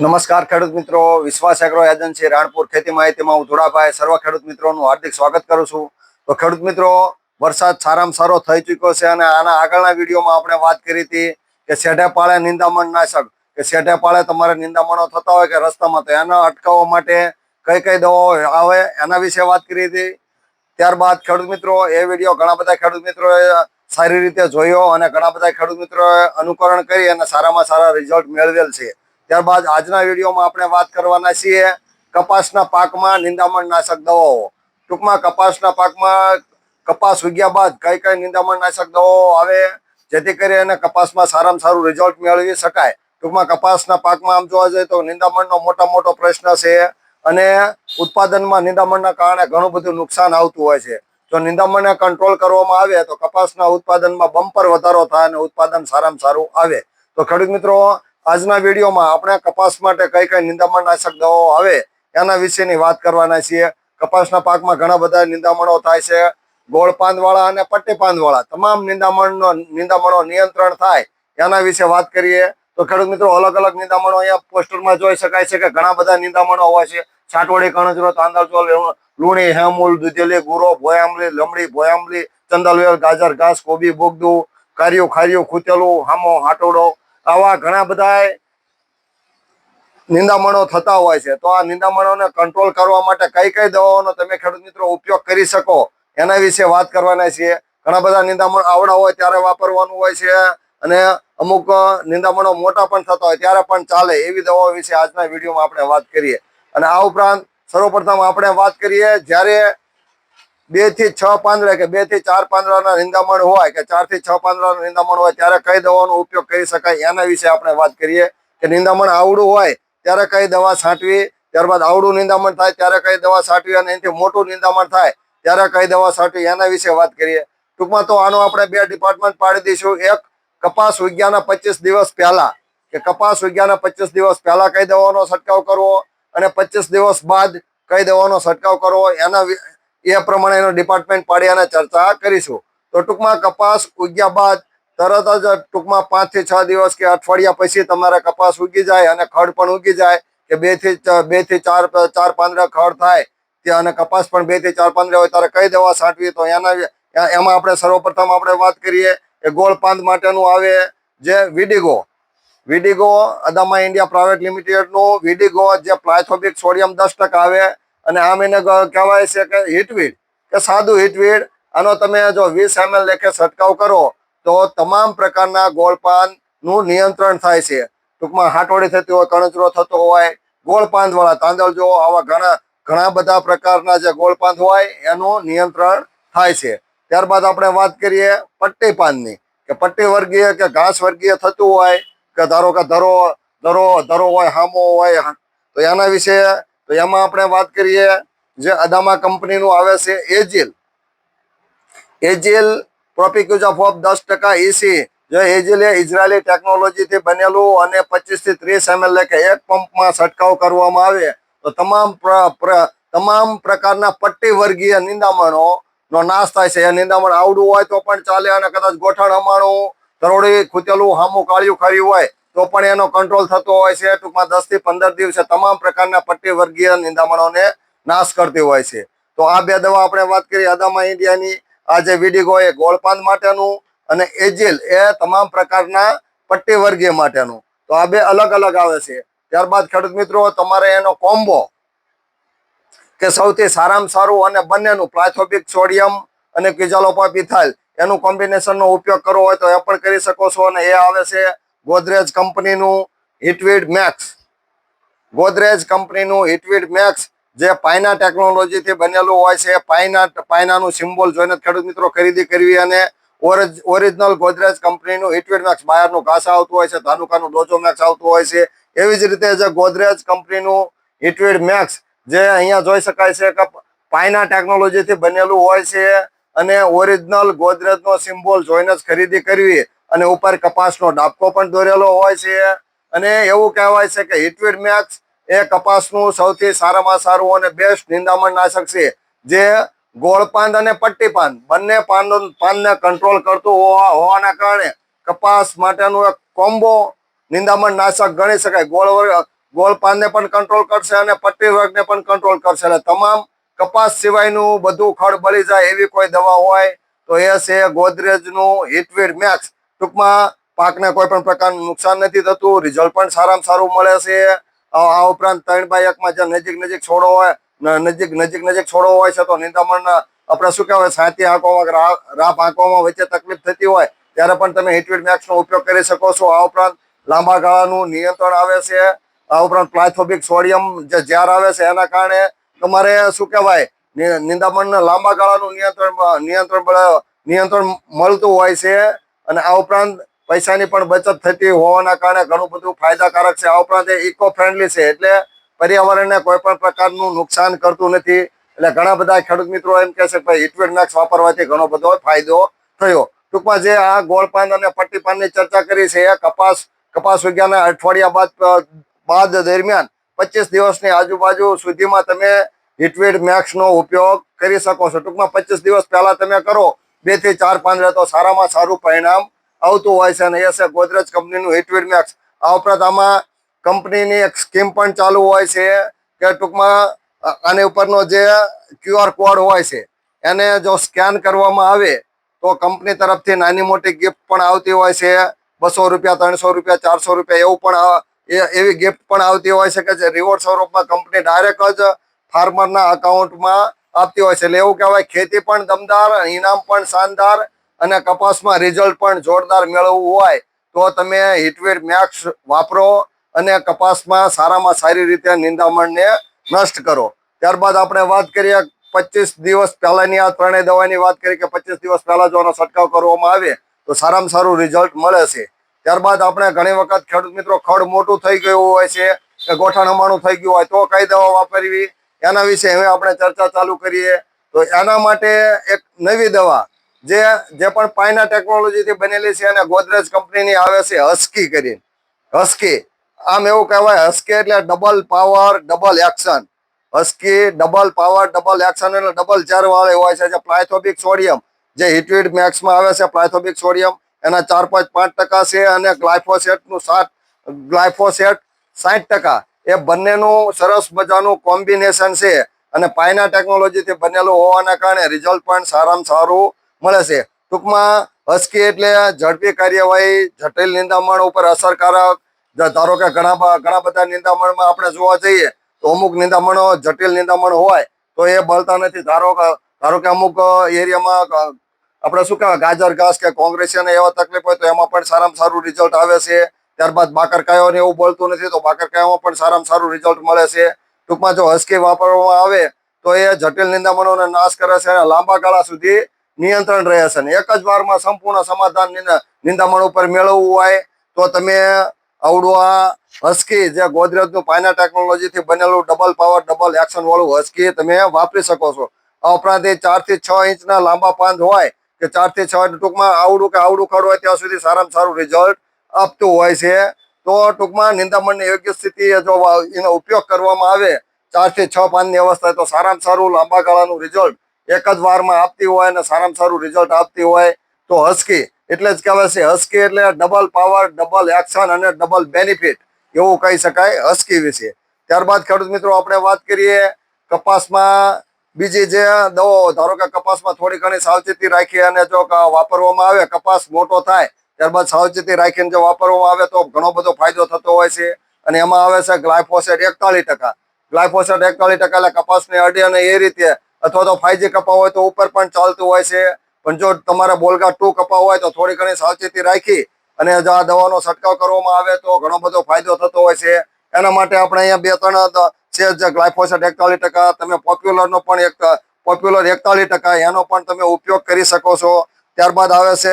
નમસ્કાર ખેડૂત મિત્રો, વિશ્વાસ એગ્રો એજન્સી રાણપુર ખેતી માહિતીમાં હું ધોળાભાઈ સર્વ ખેડૂત મિત્રોનું હાર્દિક સ્વાગત કરું છું. તો ખેડૂત મિત્રો, વરસાદ સારામાં સારો થઈ ચૂક્યો છે અને આના આગળના વિડીયોમાં આપણે વાત કરી હતી કે શેઢે પાળે નિંદામણ નાશક કે શેઢે પાળે તમારે નિંદામણો થતા હોય કે રસ્તામાં, તો એના અટકાવવા માટે કઈ કઈ દવાઓ આવે એના વિશે વાત કરી હતી. ત્યારબાદ ખેડૂત મિત્રો, એ વિડીયો ઘણા બધા ખેડૂત મિત્રોએ સારી રીતે જોયો અને ઘણા બધા ખેડૂત મિત્રોએ અનુકરણ કરી અને સારામાં સારા રિઝલ્ટ મેળવેલ છે. ત્યારબાદ આજના વિડીયોમાં આપણે વાત કરવાના છીએ કપાસના પાકમાં નિંદામણ નાશક દવાઓ. ટૂંકમાં કપાસના પાકમાં કપાસ ઉગ્યા બાદ કઈ કઈ નિંદામણ નાશક દવાઓ આવે જેથી કરીને કપાસમાં સારામાં સારું રિઝલ્ટ મેળવી શકાય. ટૂંકમાં કપાસના પાકમાં આમ જોવા જઈએ તો નિંદામણનો મોટો પ્રશ્ન છે અને ઉત્પાદનમાં નિંદામણના કારણે ઘણું બધું નુકસાન આવતું હોય છે. જો નિંદામણને કંટ્રોલ કરવામાં આવે તો કપાસના ઉત્પાદનમાં બમ્પર વધારો થાય અને ઉત્પાદન સારામાં સારું આવે. તો ખેડૂત મિત્રો, આજના વિડીયોમાં આપણે કપાસ માટે કઈ કઈ નિંદામણ નાશક દવાઓ આવે એના વિશેની વાત કરવાના છીએ. કપાસના પાકમાં ઘણા બધા નિંદામણો થાય છે. ગોળ પાંદવાળા અને પટ્ટી પાંદવાળા તમામ નિંદામણો નિયંત્રણ થાય એના વિશે વાત કરીએ. તો ખેડૂત મિત્રો, અલગ અલગ નિંદામણો અહીંયા પોસ્ટરમાં જોઈ શકાય છે કે ઘણા બધા નિંદામણો હોય છે. છાટવડી, કણજરો, તાંદળચોલ, લુણી, હેમૂલ, દૂધેલી, ગુરો, ભોયામલી, લમડી, ભોયામલી, ચંદલવેલ, ગાજર ઘાસ, કોબી, બોગદું, કારિયું, ખારિયું, ખૂતેલું, હામો, હાટોડો, આવા ઘણા બધા નિંદામણો થતા હોય છે. તો આ નિંદામણોને કંટ્રોલ કરવા માટે કઈ કઈ દવાઓનો તમે ખેડૂત મિત્રો ઉપયોગ કરી શકો એના વિશે વાત કરવાના છીએ. ઘણા બધા નિંદામણ આવડા હોય ત્યારે વાપરવાનું હોય છે અને અમુક નિંદામણો મોટા પણ થતા હોય ત્યારે પણ ચાલે એવી દવાઓ વિશે આજના વિડીયોમાં આપણે વાત કરીએ. અને આ ઉપરાંત સર્વપ્રથમ આપણે વાત કરીએ જ્યારે 2 થી 6 પાંદડા કે 2 થી 4 પાંદડાના નિંદામણ હોય કે 4 થી 6 પાંદડાના નિંદામણ હોય ત્યારે કઈ દવાનો ઉપયોગ કરી શકાય એના વિશે આપણે વાત કરીએ. કે નિંદામણ આવડું હોય ત્યારે કઈ દવા છાંટવી, ત્યારબાદ આવડું નિંદામણ થાય ત્યારે કઈ દવા છાંટવી અને એનાથી મોટું નિંદામણ થાય ત્યારે કઈ દવા છાંટવી એના વિશે વાત કરીએ. ટૂંકમાં તો આનો આપણે 2 ડિપાર્ટમેન્ટ પાડી દઈશું. એક, કપાસ ઉગ્યાના 25 દિવસ પહેલા કે કપાસ ઉગ્યાના 25 દિવસ પહેલા કઈ દવાનો છંટકાવ કરવો અને 25 દિવસ બાદ કઈ દવાનો છંટકાવ કરવો એના એ પ્રમાણેનો ડિપાર્ટમેન્ટ પાડી અને ચર્ચા કરીશું. તો ટૂંકમાં કપાસ ઉગ્યા બાદ તરત જ ટૂંકમાં 5 થી 6 દિવસ કે અઠવાડિયા પછી તમારે કપાસ ઉગી જાય અને ખડ પણ ઉગી જાય કે 2 થી 4 પાંદડા ખડ થાય ત્યાં અને કપાસ પણ 2 થી 4 પાંદડા હોય ત્યારે કઈ દવા છાંટવી, તો એમાં આપણે સર્વપ્રથમ આપણે વાત કરીએ કે ગોળ પાંદ માટેનું આવે જે વિડિગો અદામા ઇન્ડિયા પ્રાઇવેટ લિમિટેડનું વિડિગો જે પ્લાથોબિક સોડિયમ 10% આવે અને આમ એને કહેવાય છે કે હિટવીડ કે સાદું હિટવીડ. આનો તમે જો 20 ml લેખે છંટકાવ કરો તો તમામ પ્રકારના ગોળપાનનું નિયંત્રણ થાય છે. ટૂંકમાં હાટોડી થતી હોય, કણચરો થતો હોય, ગોળપાંદ વાળા તાંદળ જો આવા ઘણા બધા પ્રકારના જે ગોળપાંદ હોય એનું નિયંત્રણ થાય છે. ત્યારબાદ આપણે વાત કરીએ પટ્ટી પાનની કે પટ્ટી વર્ગીય કે ઘાસ વર્ગીય થતું હોય કે ધારો કે ધરો હોય, હામો હોય, તો એના વિશે તો એમાં આપણે વાત કરીએ જે અદામા કંપનીનું આવે છે એજિલ પ્રોપિક્યુઝાફોપ 10% EC. જે એજિલ એ ઇઝરાયલી ટેકનોલોજીથી બનેલું અને 25 થી 30 ml લેખે એક પંપમાં છંટકાવ કરવામાં આવે તો તમામ પ્રકારના પટ્ટી વર્ગીય નિંદામણો નો નાશ થાય છે. એ નિંદામણ આવડું હોય તો પણ ચાલે અને કદાચ ગોઠણ હમાણું, તરોડી, ખૂતેલું, હામું, કાળિયું ખાર્યું હોય તો પણ એનો કંટ્રોલ થતો હોય છે. ટૂંકમાં 10 થી 15 દિવસે તમામ પ્રકારના પટ્ટી વર્ગીય નિંદામણોને નાશ કરતી હોય છે. તો આ બે દવા આપણે વાત કરીએ અદામા ઇન્ડિયાની. આ જે વિડિગો એ ગોળપાન માટેનું અને એજિલ એ તમામ પ્રકારના પટ્ટી વર્ગીય માટેનું. તો આ બે અલગ અલગ આવે છે. ત્યારબાદ ખેડૂત મિત્રો, તમારે એનો કોમ્બો કે સૌથી સારામાં સારું અને બંનેનું પ્લાથોબિક સોડિયમ અને ક્વિઝાલોપાપિથાઇલ એનું કોમ્બિનેશનનો ઉપયોગ કરવો હોય તો એ પણ કરી શકો છો. અને એ આવે છે ગોદરેજ કંપનીનું હિટવીડ મેક્સ જે પાયના ટેકનોલોજીથી બનેલું હોય છે. પાયનાનું સિમ્બોલ જોઈને ખેડૂત મિત્રો ખરીદી કરવી અને ઓરિજિનલ ગોદરેજ કંપનીનું હિટવીડ મેક્સ, બહારનું ઘાસ આવતું હોય છે, ધાનુકાનું ડોજો મેક્સ આવતું હોય છે. એવી જ રીતે જે ગોદરેજ કંપનીનું હિટવીડ મેક્સ જે અહીંયા જોઈ શકાય છે કે પાયના ટેકનોલોજીથી બનેલું હોય છે અને ઓરિજિનલ ગોદરેજનો સિમ્બોલ જોઈને જ ખરીદી કરવી અને ઉપર કપાસનો ડાબકો પણ દોરેલો હોય છે. અને એવું કહેવાય છે કે હિટવીડ મેક્સ એ કપાસનું સૌથી સારામાં સારું અને બેસ્ટ નિંદામણ નાશક છે જે ગોળપાંદ અને પટ્ટી પાન બંને પાનને કંટ્રોલ કરતું હોવાના કારણે કપાસ માટેનું એક કોમ્બો નિંદામણ નાશક ગણી શકાય. ગોળ પાનને પણ કંટ્રોલ કરશે અને પટ્ટી રોગને પણ કંટ્રોલ કરશે. એટલે તમામ કપાસ સિવાયનું બધું ખડ બળી જાય એવી કોઈ દવા હોય તો એ છે ગોદરેજનું હિટવીડ મેક્સ. ટૂંકમાં પાકને કોઈ પણ પ્રકારનું નુકસાન નથી થતું, રિઝલ્ટ પણ સારામાં સારું મળે છે. આ ઉપરાંત 3x1 જે નજીક છોડો હોય, નજીક છોડો હોય છે તો નિંદામણના આપણે શું કહેવાય છાંટી આંકવામાં રાપ આંકવામાં વચ્ચે તકલીફ થતી હોય ત્યારે પણ તમે હિટવીડ મેક્સનો ઉપયોગ કરી શકો છો. આ ઉપરાંત લાંબા ગાળાનું નિયંત્રણ આવે છે. આ ઉપરાંત પ્લાથોબિક સોડિયમ જે ઝેર આવે છે એના કારણે તમારે શું કહેવાય નિંદામણને લાંબા ગાળાનું નિયંત્રણ મળતું હોય છે. અને આ ઉપરાંત પૈસાની પણ બચત થતી હોવાના કારણે ઘણું બધું ફાયદાકારક છે. આ ઉપરાંત એ ઇકો ફ્રેન્ડલી છે એટલે પર્યાવરણને કોઈ પણ પ્રકારનું નુકસાન કરતું નથી. એટલે ઘણા બધા ખેડૂત મિત્રો એમ કહે છે કે ભાઈ હિટવીડ મેક્સ વાપરવાથી ઘણો બધો ફાયદો થયો. ટૂંકમાં જે આ ગોળ પાન અને પટ્ટી પાનની ચર્ચા કરી છે એ કપાસ ઉગ્યાના અઠવાડિયા બાદ દરમિયાન 25 દિવસની આજુબાજુ સુધીમાં તમે હિટવીડ મેક્સનો ઉપયોગ કરી શકો છો. ટૂંકમાં 25 દિવસ પહેલા તમે કરો, 2 થી 4 પાન રહે તો સારામાં સારું પરિણામ આવતું હોય છે. અને એ છે ગોદરેજ કંપનીનું હિટવીડ મેક્સ. આ ઉપરાંત આમાં કંપનીની એક સ્કીમ પણ ચાલુ હોય છે કે ટૂંકમાં આની ઉપરનો જે QR કોડ હોય છે એને જો સ્કેન કરવામાં આવે તો કંપની તરફથી નાની મોટી ગિફ્ટ પણ આવતી હોય છે. 200 રૂપિયા, 300 રૂપિયા, 400 રૂપિયા એવું પણ એવી ગિફ્ટ પણ આવતી હોય છે કે જે રિવોર્ડ સ્વરૂપમાં કંપની ડાયરેક્ટ જ ફાર્મરના અકાઉન્ટમાં આપતી હોય છે. એટલે એવું કહેવાય ખેતી પણ દમદાર, ઇનામ પણ શાનદાર અને કપાસમાં રિઝલ્ટ પણ જોરદાર મેળવવું હોય તો તમે હિટવીડ મેક્સ વાપરો અને કપાસમાં સારામાં સારી રીતે નિંદામણને નષ્ટ કરો. ત્યારબાદ આપણે વાત કરીએ 25 દિવસ પહેલાની આ ત્રણેય દવાની વાત કરી કે 25 દિવસ પહેલા જો આનો છંટકાવ કરવામાં આવે તો સારામાં સારું રિઝલ્ટ મળે છે. ત્યારબાદ આપણે ઘણી વખત ખેડૂત મિત્રો ખડ મોટું થઈ ગયું હોય છે કે ગોઠણ અમાણું થઈ ગયું હોય તો કઈ દવા વાપરવી એના વિશે હવે આપણે ચર્ચા ચાલુ કરીએ. તો એના માટે એક નવી દવા જે પણ પાયના ટેકનોલોજીથી બનેલી છે અને ગોદરેજ કંપનીની આવે છે હસ્કી કરીને. હસ્કી આમ એવું કહેવાય હસ્કી એટલે double power double action. Husky double power double action એટલે ડબલ ઝેર વાળી હોય છે. જે પ્લાથોબિક સોડિયમ જે હિટવીડ મેક્સમાં આવે છે પ્લાથોબિક સોડિયમ એના 4.5% છે અને ગ્લાયફોસેટ 60%. એ બંનેનું સરસ મજાનું કોમ્બિનેશન છે અને પાયના ટેકનોલોજીથી બનેલું હોવાના કારણે રિઝલ્ટ પણ સારામાં સારું મળે છે. ટૂંકમાં હસ્કી એટલે ઝડપી કાર્યવાહી, જટિલ નિંદામણ ઉપર અસરકારક. ધારો કે ઘણા બધા નિંદામણમાં આપણે જોવા જઈએ તો અમુક નિંદામણો જટિલ નિંદામણ હોય તો એ બળતા નથી. ધારો કે અમુક એરિયામાં આપણે શું કહેવાય ગાજર ઘાસ કે કોંગ્રેસિયા ને એવા તકલીફ હોય તો એમાં પણ સારામાં સારું રિઝલ્ટ આવે છે. ત્યારબાદ બાકરકાયો ને એવું બોલતું નથી તો બાકરકાયામાં પણ સારામાં સારું રિઝલ્ટ મળે છે. ટૂંકમાં જો હસ્કી વાપરવામાં આવે તો એ જટિલ નિંદામણોને નાશ કરે છે અને લાંબા ગાળા સુધી નિયંત્રણ રહે છે. અને એક જ વારમાં સંપૂર્ણ સમાધાન નિંદામણ ઉપર મેળવવું હોય તો તમે આવડું આ હસ્કી જે ગોદરેજનું પાયના ટેકનોલોજીથી બનેલું ડબલ પાવર ડબલ એક્શન વાળું હસ્કી તમે વાપરી શકો છો. આ ઉપરાંત 4 થી 6 ઇંચના લાંબા પાંદ હોય કે 4 થી 6 ટૂંકમાં આવડું ખડ હોય ત્યાં સુધી સારામાં સારું રિઝલ્ટ આપતું હોય છે. તો ટૂંકમાં નિંદામણની યોગ્ય સ્થિતિ જો એનો ઉપયોગ કરવામાં આવે 4 થી 6 પાનની અવસ્થા તો સારામાં સારું લાંબા ગાળાનું રિઝલ્ટ એક જ વારમાં આપતી હોય અને સારામાં સારું રિઝલ્ટ આપતી હોય તો હસ્કી એટલે જ કહેવાય છે હસ્કી એટલે ડબલ પાવર ડબલ એક્શન અને ડબલ બેનિફિટ એવું કહી શકાય હસ્કી વિશે. ત્યારબાદ ખેડૂત મિત્રો આપણે વાત કરીએ કપાસમાં બીજી જે દવાઓ. ધારો કે કપાસમાં થોડી ઘણી સાવચેતી રાખી અને જો વાપરવામાં આવે કપાસ મોટો થાય ત્યારબાદ સાવચેતી રાખીને જો વાપરવામાં આવે તો ઘણો બધો ફાયદો થતો હોય છે. અને એમાં આવે છે ગ્લાયફોસેટ 41%. ગ્લાયફોસેટ 41% એટલે કપાસને અડે અને એ રીતે અથવા તો 5G કપા હોય તો ઉપર પણ ચાલતું હોય છે. પણ જો તમારે બોલગા 2 કપા હોય તો થોડી ઘણી સાવચેતી રાખી અને જો આ દવાનો છંટકાવ કરવામાં આવે તો ઘણો બધો ફાયદો થતો હોય છે. એના માટે આપણે અહીંયા 2-3 છે જે ગ્લાયફોસેટ 41%, તમે પોપ્યુલરનો પણ પોપ્યુલર 41% એનો પણ તમે ઉપયોગ કરી શકો છો. ત્યારબાદ આવે છે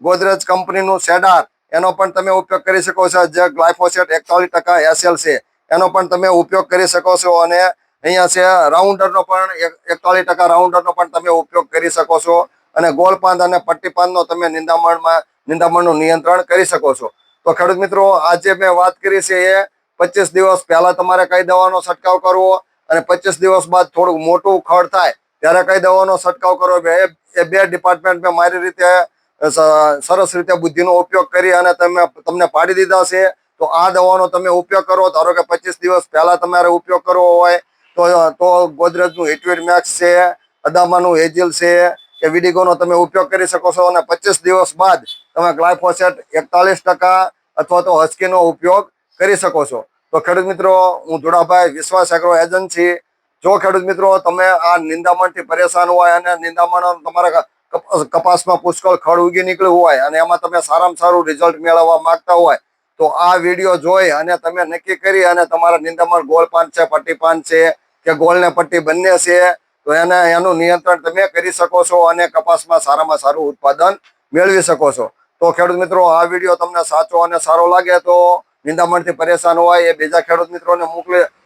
ગોદરેજ કંપનીનું સેડાર, એનો પણ તમે ઉપયોગ કરી શકો છો. જે ગ્લાયફોસેટ 41% SL છે એનો પણ તમે ઉપયોગ કરી શકો છો. અને અહીંયા છે રાઉન્ડરનો પણ 41% રાઉન્ડરનો પણ તમે ઉપયોગ કરી શકો છો. અને ગોળપાંદ અને પટ્ટીપાંદનો તમે નિંદામણનું નિયંત્રણ કરી શકો છો. તો ખેડૂત મિત્રો આજે મેં વાત કરી છે એ 25 દિવસ પહેલા તમારે કઈ દવાનો છંટકાવ કરવો અને 25 દિવસ બાદ થોડુંક મોટું ખડ થાય ત્યારે કઈ દવાનો છંટકાવ કરવો એ બે ડિપાર્ટમેન્ટ મેં મારી રીતે સરસ રીતે બુદ્ધિનો ઉપયોગ કરી અને તમને પાડી દીધા છે. તો આ દવાનો તમે ઉપયોગ કરો. ધારો કે 25 દિવસ પહેલા તમારે ઉપયોગ કરવો હોય તો ગોદરેજનું હિટવેટ મેક્સ છે, અદામાનું હેજિલ છે કે વિડિગોનો તમે ઉપયોગ કરી શકો છો. અને 25 દિવસ બાદ તમે ગ્લાયફોસેટ 41% અથવા તો હસ્કીનો ઉપયોગ કરી શકો છો. તો ખેડૂત મિત્રો, હું ધુડાભાઈ, વિશ્વાસ એગ્રો એજન્સી. જો ખેડૂત મિત્રો તમે આ નિંદામણથી પરેશાન હોય અને નિંદામણ તમારા કપાસમાં પુષ્કળ ખડ ઉગી નીકળ્યું હોય અને એમાં તમે સારામાં સારું રિઝલ્ટ મેળવવા માંગતા હોય તો આ વિડીયો જોઈ અને તમે નક્કી કરી અને તમારા નિંદામણ ગોળ પાન છે, પટ્ટી પાન છે કે ગોળ ને પટ્ટી બંને છે તો એનું નિયંત્રણ તમે કરી શકો છો અને કપાસમાં સારામાં સારું ઉત્પાદન મેળવી શકો છો. તો ખેડૂત મિત્રો, આ વિડીયો તમને સાચો અને સારો લાગે તો નિંદામણથી પરેશાન હોય એ બીજા ખેડૂત મિત્રોને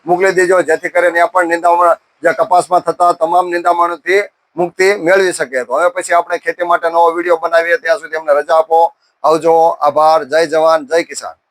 મોકલી દેજો, જેથી કરીને એ પણ નિંદામણ જે કપાસમાં થતા તમામ નિંદામણથી મુક્તિ મેળવી શકે. તો હવે પછી આપણે ખેતી માટે નવો વિડીયો બનાવીએ. ત્યાં સુધી અમને રજા આપો. આવજો. આભાર. જય જવાન, જય કિસાન.